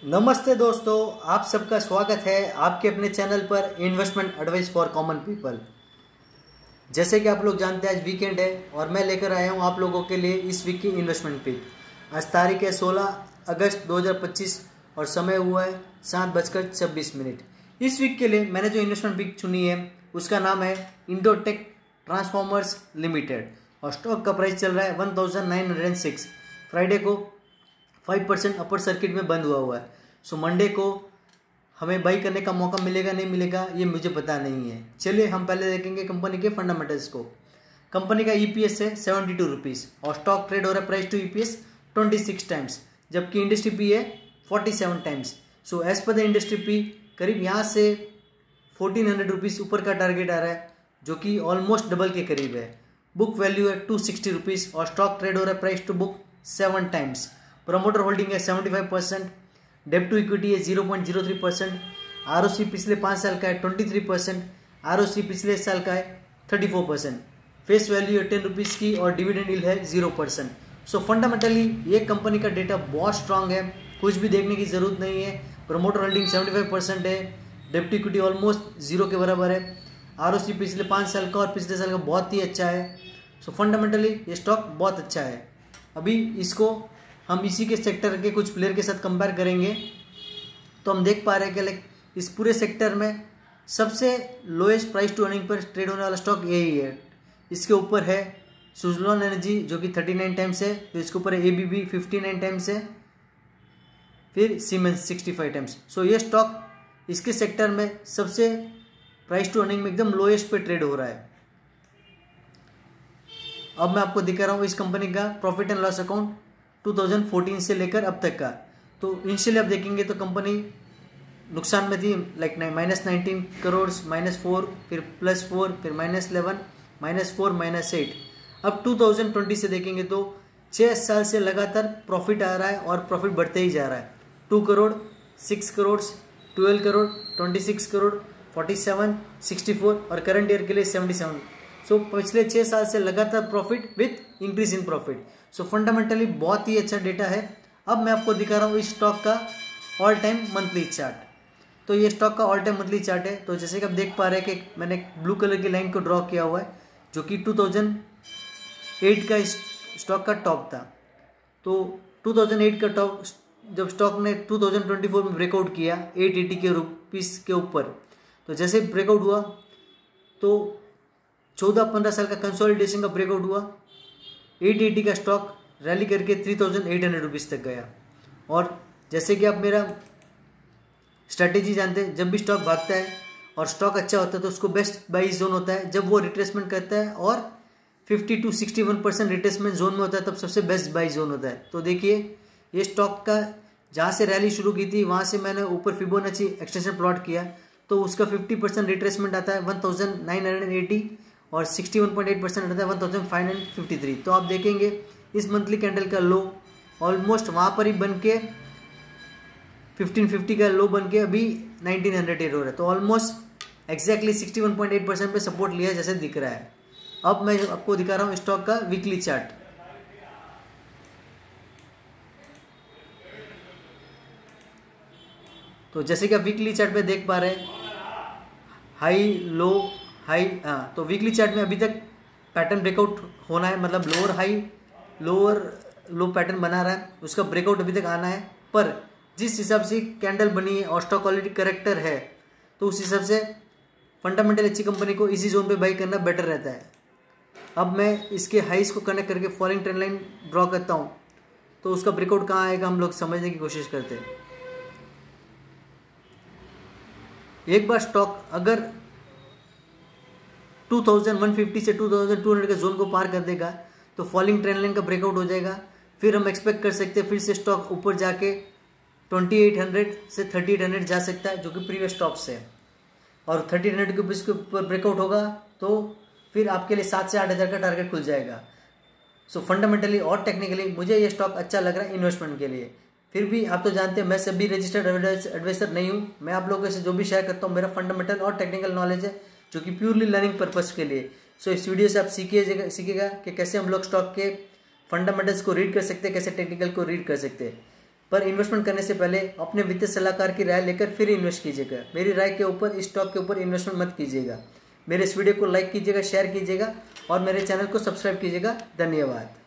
नमस्ते दोस्तों, आप सबका स्वागत है आपके अपने चैनल पर investment advice for common people. जैसे कि आप लोग जानते हैं आज वीकेंड है और मैं लेकर आया हूं आप लोगों के लिए इस वीक की इन्वेस्टमेंट पिक। आज तारीख है 16 अगस्त 2025 और समय हुआ है 7:26। इस वीक के लिए मैंने जो इन्वेस्टमेंट पिक चुनी है उसका नाम है इंडोटेक ट्रांसफॉर्मर्स लिमिटेड और स्टॉक का प्राइस चल रहा है 1906। फ्राइडे को 5% अपर सर्किट में बंद हुआ है। सो मंडे को हमें बाई करने का मौका मिलेगा नहीं मिलेगा ये मुझे पता नहीं है। चलिए हम पहले देखेंगे कंपनी के फंडामेंटल्स को। कंपनी का ईपीएस है 72 रुपीज़ और स्टॉक ट्रेड हो रहा है प्राइस टू ईपीएस 26 टाइम्स, जबकि इंडस्ट्री पी है 47 times. So as per the industry P करीब यहाँ से 1400 रुपीज़ ऊपर का टारगेट आ रहा है, जो कि ऑलमोस्ट डबल के करीब है। बुक वैल्यू है 260 रुपीज़ और स्टॉक ट्रेड हो रहा है price to book 7 times. Promoter holding है 75%, डेब्ट टू इक्विटी है 0.03%, आरओसी पिछले 5 साल का है 23%, आरओसी पिछले साल का है 34%, फेस वैल्यू है 10 रुपीज़ की और डिविडेंड यील्ड है 0%। सो फंडामेंटली ये कंपनी का डेटा बहुत स्ट्रांग है, कुछ भी देखने की जरूरत नहीं है। प्रमोटर होल्डिंग 75% है, डेब्ट टू इक्विटी ऑलमोस्ट 0 के बराबर है, आरओसी पिछले 5 साल का और पिछले साल का बहुत ही अच्छा है। सो फंडामेंटली ये स्टॉक बहुत अच्छा है। अभी इसको हम इसी के सेक्टर के कुछ प्लेयर के साथ कंपेयर करेंगे तो हम देख पा रहे हैं कि लाइक इस पूरे सेक्टर में सबसे लोएस्ट प्राइस टू अर्निंग पर ट्रेड होने वाला स्टॉक यही है। इसके ऊपर है सुजलॉन एनर्जी जो कि 39 टाइम्स है, तो इसके ऊपर है एबीबी 59 टाइम्स है, फिर सीमेंस 65 टाइम्स। सो ये स्टॉक इसके सेक्टर में सबसे प्राइस टू अर्निंग में एकदम लोएस्ट पे ट्रेड हो रहा है। अब मैं आपको दिखा रहा हूँ इस कंपनी का प्रॉफिट एंड लॉस अकाउंट 2014 से लेकर अब तक का। तो इनिशियली आप देखेंगे तो कंपनी नुकसान में थी, लाइक -19 करोड़, -4, फिर +4, फिर -11, -4, -8। अब 2020 से देखेंगे तो 6 साल से लगातार प्रॉफिट आ रहा है और प्रॉफिट बढ़ते ही जा रहा है। 2 करोड़, 6 करोड़, 12 करोड़, 26 करोड़, 47, 64 और करंट ईयर के लिए 77। सो पिछले 6 साल से लगातार profit with increase in profit. So fundamentally बहुत ही अच्छा डेटा है। अब मैं आपको दिखा रहा हूँ इस स्टॉक का ऑल टाइम मंथली चार्ट। तो ये स्टॉक का ऑल टाइम मंथली चार्ट है। तो जैसे कि आप देख पा रहे हैं कि मैंने ब्लू कलर की लाइन को ड्रॉ किया हुआ है जो कि 2008 का स्टॉक का टॉप था। तो 2008 का टॉप जब स्टॉक ने 2024 में ब्रेकआउट किया 880 के रुपीज़ के ऊपर, तो जैसे ब्रेकआउट हुआ तो 14-15 साल का कंसोलिडेशन का ब्रेकआउट हुआ, 880 का स्टॉक रैली करके 3800 रुपीज़ तक गया। और जैसे कि आप मेरा स्ट्रैटेजी जानते हैं, जब भी स्टॉक भागता है और स्टॉक अच्छा होता है तो उसको बेस्ट बाई जोन होता है जब वो रिट्रेसमेंट करता है और 50 to 61% रिट्रेसमेंट जोन में होता है, तब सबसे बेस्ट बाई जोन होता है। तो देखिए ये स्टॉक का जहाँ से रैली शुरू की थी वहाँ से मैंने ऊपर फिबोनाची एक्सटेंशन प्लॉट किया तो उसका 50% रिट्रेसमेंट आता है 1980 और 61.8% आता है 1553। तो आप देखेंगे इस मंथली कैंडल का लो ऑलमोस्ट वहाँ पर ही बन के 1550 का लो बन के अभी 1900 हो रहा है। तो ऑलमोस्ट एग्जैक्टली 61.8% पे सपोर्ट लिया जैसे दिख रहा है। अब मैं आपको दिखा रहा हूँ स्टॉक का वीकली चार्ट। तो जैसे कि आप वीकली चार्ट पे देख पा रहे हैं हाई लो हाई, हाँ, तो वीकली चार्ट में अभी तक पैटर्न ब्रेकआउट होना है, मतलब लोअर हाई लोअर लो पैटर्न बना रहा है, उसका ब्रेकआउट अभी तक आना है। पर जिस हिसाब से कैंडल बनी है और स्टॉक ऑलरेडी करेक्टर है तो उस हिसाब से फंडामेंटल अच्छी कंपनी को इसी जोन पे बाई करना बेटर रहता है। अब मैं इसके हाइस को कनेक्ट करके फॉलिंग ट्रेंड लाइन ड्रॉ करता हूँ तो उसका ब्रेकआउट कहाँ आएगा हम लोग समझने की कोशिश करते हैं। एक बार स्टॉक अगर 2150 से 2200 के जोन को पार कर देगा तो फॉलिंग ट्रेंड लाइन का ब्रेकआउट हो जाएगा। फिर हम एक्सपेक्ट कर सकते हैं फिर से स्टॉक ऊपर जाके 2800 से 3800 जा सकता है जो कि प्रीवियस टॉप से है, और 3800 के ऊपर ब्रेकआउट होगा तो फिर आपके लिए 7 से 8000 का टारगेट खुल जाएगा। सो फंडामेंटली और टेक्निकली मुझे ये स्टॉक अच्छा लग रहा है इन्वेस्टमेंट के लिए। फिर भी आप तो जानते हैं मैं सभी रजिस्टर्ड एडवाइजर नहीं हूँ, मैं आप लोगों से जो भी शेयर करता हूँ मेरा फंडामेंटल और टेक्निकल नॉलेज है जो कि प्योरली लर्निंग पर्पस के लिए। सो इस वीडियो से आप सीखिएगा कि कैसे हम लोग स्टॉक के फंडामेंटल्स को रीड कर सकते हैं, कैसे टेक्निकल को रीड कर सकते हैं। पर इन्वेस्टमेंट करने से पहले अपने वित्तीय सलाहकार की राय लेकर फिर इन्वेस्ट कीजिएगा। मेरी राय के ऊपर इस स्टॉक के ऊपर इन्वेस्टमेंट मत कीजिएगा। मेरे इस वीडियो को लाइक कीजिएगा, शेयर कीजिएगा और मेरे चैनल को सब्सक्राइब कीजिएगा। धन्यवाद।